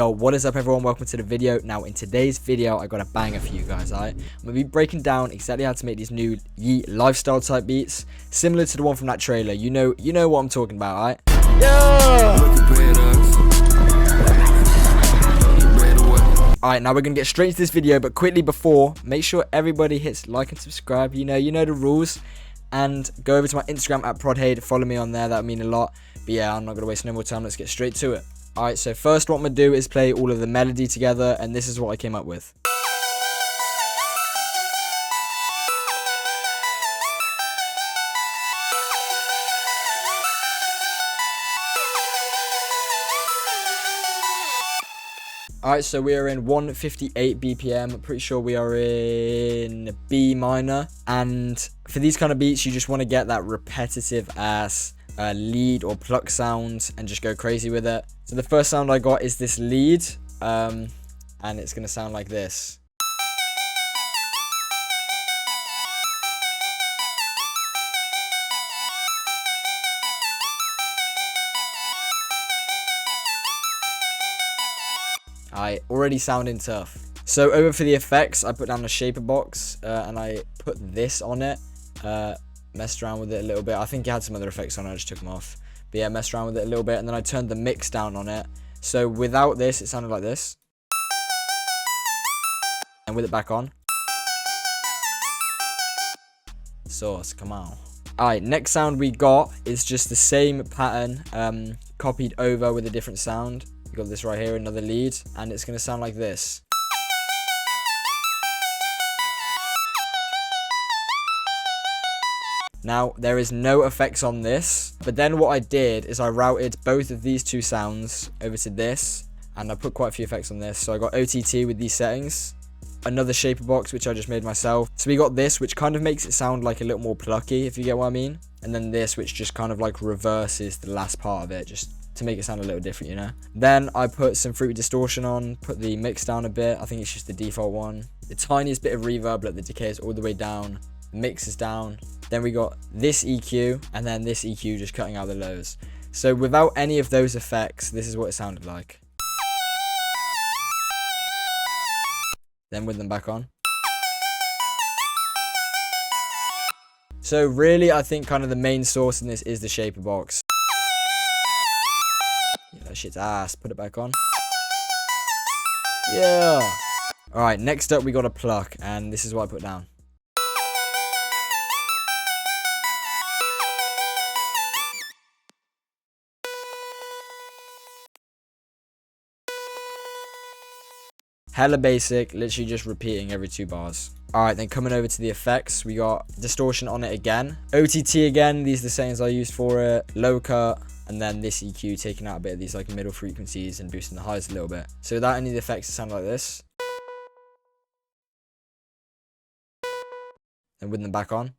Yo, what is up everyone, welcome to the video. Now in today's video I got a banger for you guys, alright? I'm gonna be breaking down exactly how to make these new Yeat lifestyle type beats, similar to the one from that trailer. You know what I'm talking about, alright? Yeah! Alright, now we're gonna get straight into this video, but quickly before, make sure everybody hits like and subscribe. You know the rules. And go over to my Instagram at prodhayd, follow me on there, that would mean a lot. But yeah, I'm not gonna waste no more time, let's get straight to it. Alright, so first what I'm gonna do is play all of the melody together, and this is what I came up with. Alright, so we are in 158 BPM. Pretty sure we are in B minor. And for these kind of beats, you just want to get that repetitive ass lead or pluck sound and just go crazy with it. So the first sound I got is this lead, and it's going to sound like this. Alright, already sounding tough. So over for the effects, I put down a shaper box and I put this on it. Messed around with it a little bit. I think it had some other effects on it, I just took them off. But yeah, messed around with it a little bit, and then I turned the mix down on it. So without this, it sounded like this. And with it back on. Sauce, come on. Alright, next sound we got is just the same pattern, copied over with a different sound. We got this right here, another lead, and it's going to sound like this. Now, there is no effects on this, but then what I did is I routed both of these two sounds over to this, and I put quite a few effects on this. So I got OTT with these settings, another shaper box, which I just made myself. So we got this, which kind of makes it sound like a little more plucky, if you get what I mean. And then this, which just kind of like reverses the last part of it, just to make it sound a little different, you know. Then I put some fruity distortion on, put the mix down a bit. I think it's just the default one. The tiniest bit of reverb, like the decay is all the way down. The mix is down. Then we got this EQ, and then this EQ just cutting out the lows. So without any of those effects, this is what it sounded like. Then with them back on. So really, I think kind of the main source in this is the shaper box. Yeah, that shit's ass. Put it back on. Yeah. Alright, next up we got a pluck, and this is what I put down. Hella basic, literally just repeating every 2 bars. Alright, then coming over to the effects, we got distortion on it again. OTT again, these are the settings I used for it. Low cut, and then this EQ taking out a bit of these like middle frequencies and boosting the highs a little bit. So without any of the effects, it sounded like this. And with them back on.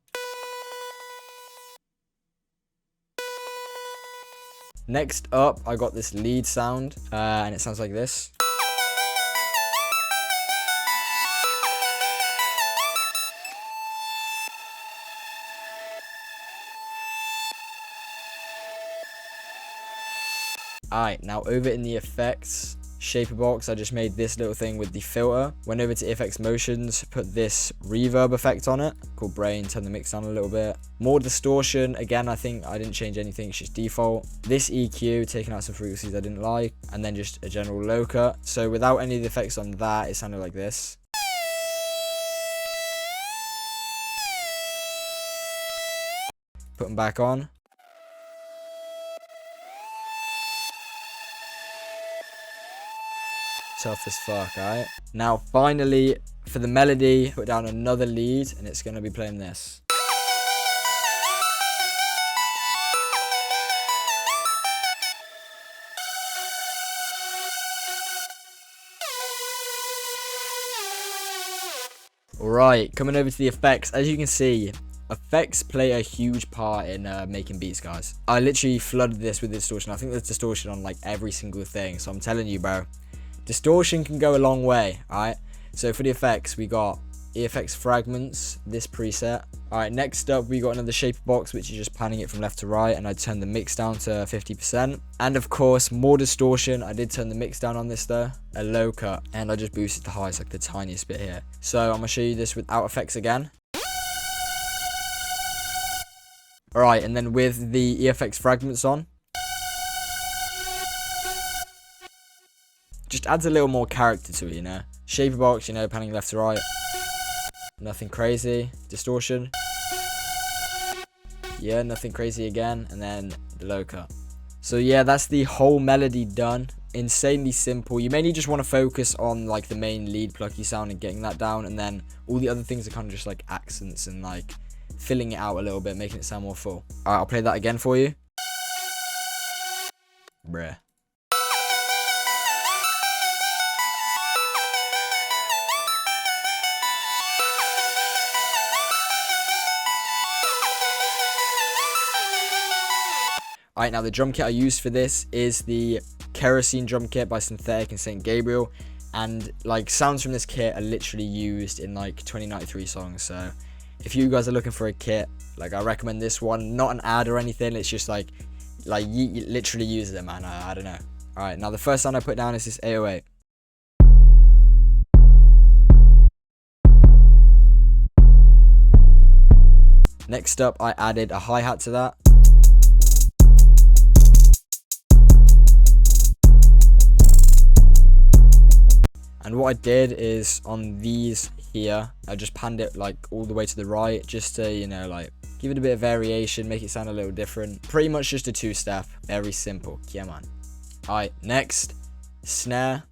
Next up, I got this lead sound, and it sounds like this. Alright, now over in the effects shaper box, I just made this little thing with the filter. Went over to FX motions, put this reverb effect on it called brain, turn the mix down a little bit. More distortion, again, I think I didn't change anything, it's just default. This EQ, taking out some frequencies I didn't like, and then just a general low cut. So without any of the effects on that, it sounded like this. Put them back on. Tough as fuck, alright? Now finally, for the melody, put down another lead, and it's going to be playing this. Alright, coming over to the effects. As you can see, effects play a huge part in making beats, guys. I literally flooded this with distortion. I think there's distortion on like every single thing, so I'm telling you, bro. Distortion can go a long way, alright? So for the effects, we got EFX fragments, this preset. Alright, next up we got another shaper box, which is just panning it from left to right, and I turned the mix down to 50%. And of course, more distortion. I did turn the mix down on this though, a low cut, and I just boosted the highs, like the tiniest bit here. So I'm gonna show you this without effects again. Alright, and then with the EFX fragments on, just adds a little more character to it, you know. Shaper box, you know, panning left to right. Nothing crazy. Distortion. Yeah, nothing crazy again. And then the low cut. So yeah, that's the whole melody done. Insanely simple. You mainly just want to focus on like the main lead plucky sound and getting that down. And then all the other things are kind of just like accents and like filling it out a little bit, making it sound more full. Alright, I'll play that again for you. Bruh. Alright, now the drum kit I used for this is the Kerosene drum kit by Synthetic and St. Gabriel. And like sounds from this kit are literally used in like 2093 songs. So if you guys are looking for a kit, like I recommend this one. Not an ad or anything, it's just like Yeat literally uses it, man. I don't know. Alright, now the first sound I put down is this 808. Next up, I added a hi-hat to that. And what I did is on these here, I just panned it like all the way to the right, just to, you know, like give it a bit of variation, make it sound a little different. Pretty much just a two-step, very simple. Yeah, man. Alright, next, snare.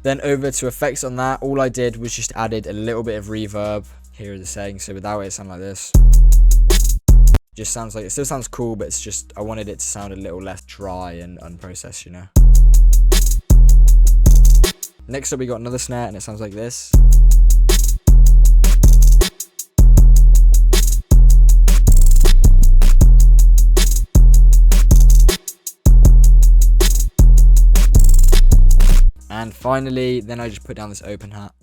Then over to effects on that, all I did was just added a little bit of reverb. Here are the settings, so without it, it sounds like this. Just sounds like, it still sounds cool, but it's just, I wanted it to sound a little less dry and unprocessed, you know. Next up we got another snare and it sounds like this. And finally, then I just put down this open hat.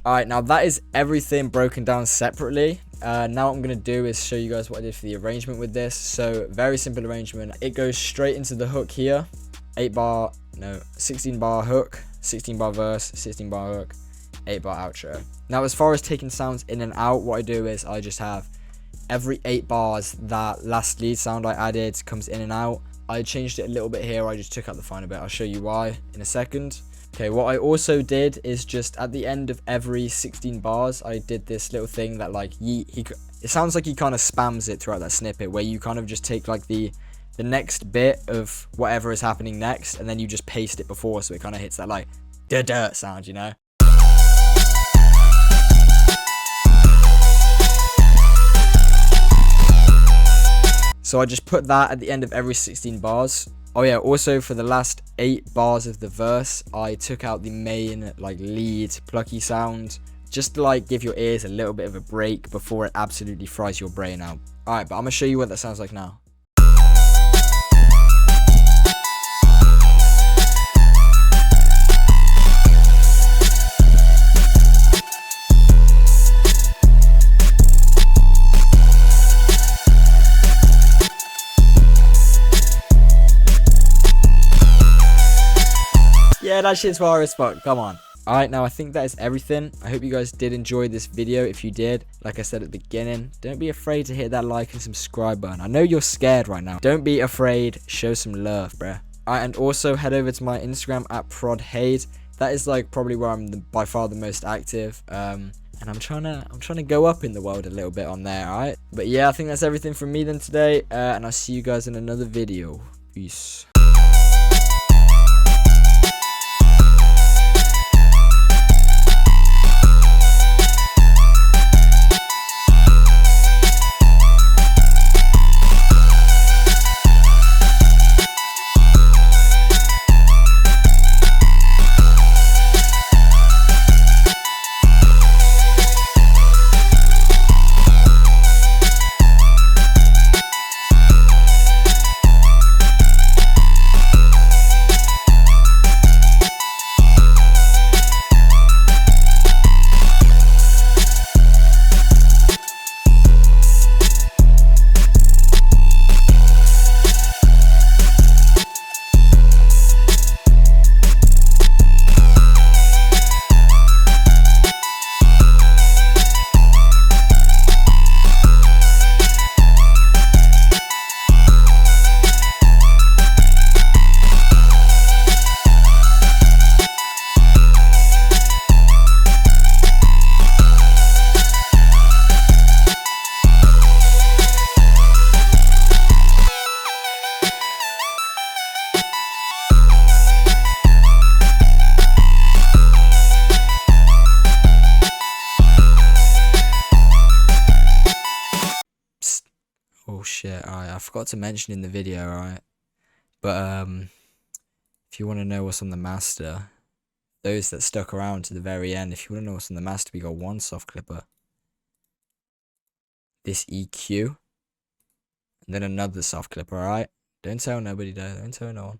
Alright, now that is everything broken down separately. Now what I'm going to do is show you guys what I did for the arrangement with this. So, very simple arrangement. It goes straight into the hook here. 16 bar hook, 16 bar verse, 16 bar hook, 8 bar outro. Now, as far as taking sounds in and out, what I do is I just have every 8 bars, that last lead sound I added comes in and out. I changed it a little bit here. I just took out the final bit. I'll show you why in a second. Okay, what I also did is just at the end of every 16 bars, I did this little thing that like it sounds like he kind of spams it throughout that snippet, where you kind of just take like the next bit of whatever is happening next, and then you just paste it before, so it kind of hits that like da-da sound, you know? So I just put that at the end of every 16 bars. Oh yeah, also for the last 8 bars of the verse, I took out the main like lead plucky sound, just to like give your ears a little bit of a break before it absolutely fries your brain out. Alright, but I'm gonna show you what that sounds like now. Yeah, that shit's fire as fuck, come on. Alright, now I think that is everything. I hope you guys did enjoy this video. If you did, like I said at the beginning, don't be afraid to hit that like and subscribe button. I know you're scared right now. Don't be afraid, show some love, bruh. Alright, and also head over to my Instagram at prodhayd. That is like probably where I'm by far the most active. And I'm trying to go up in the world a little bit on there, alright? But yeah, I think that's everything from me then today. And I'll see you guys in another video. Peace. I forgot to mention in the video, right? But if you want to know what's on the master, those that stuck around to the very end, if you want to know what's on the master, we got one soft clipper, this EQ, and then another soft clipper, alright? Don't tell nobody though, don't tell no one.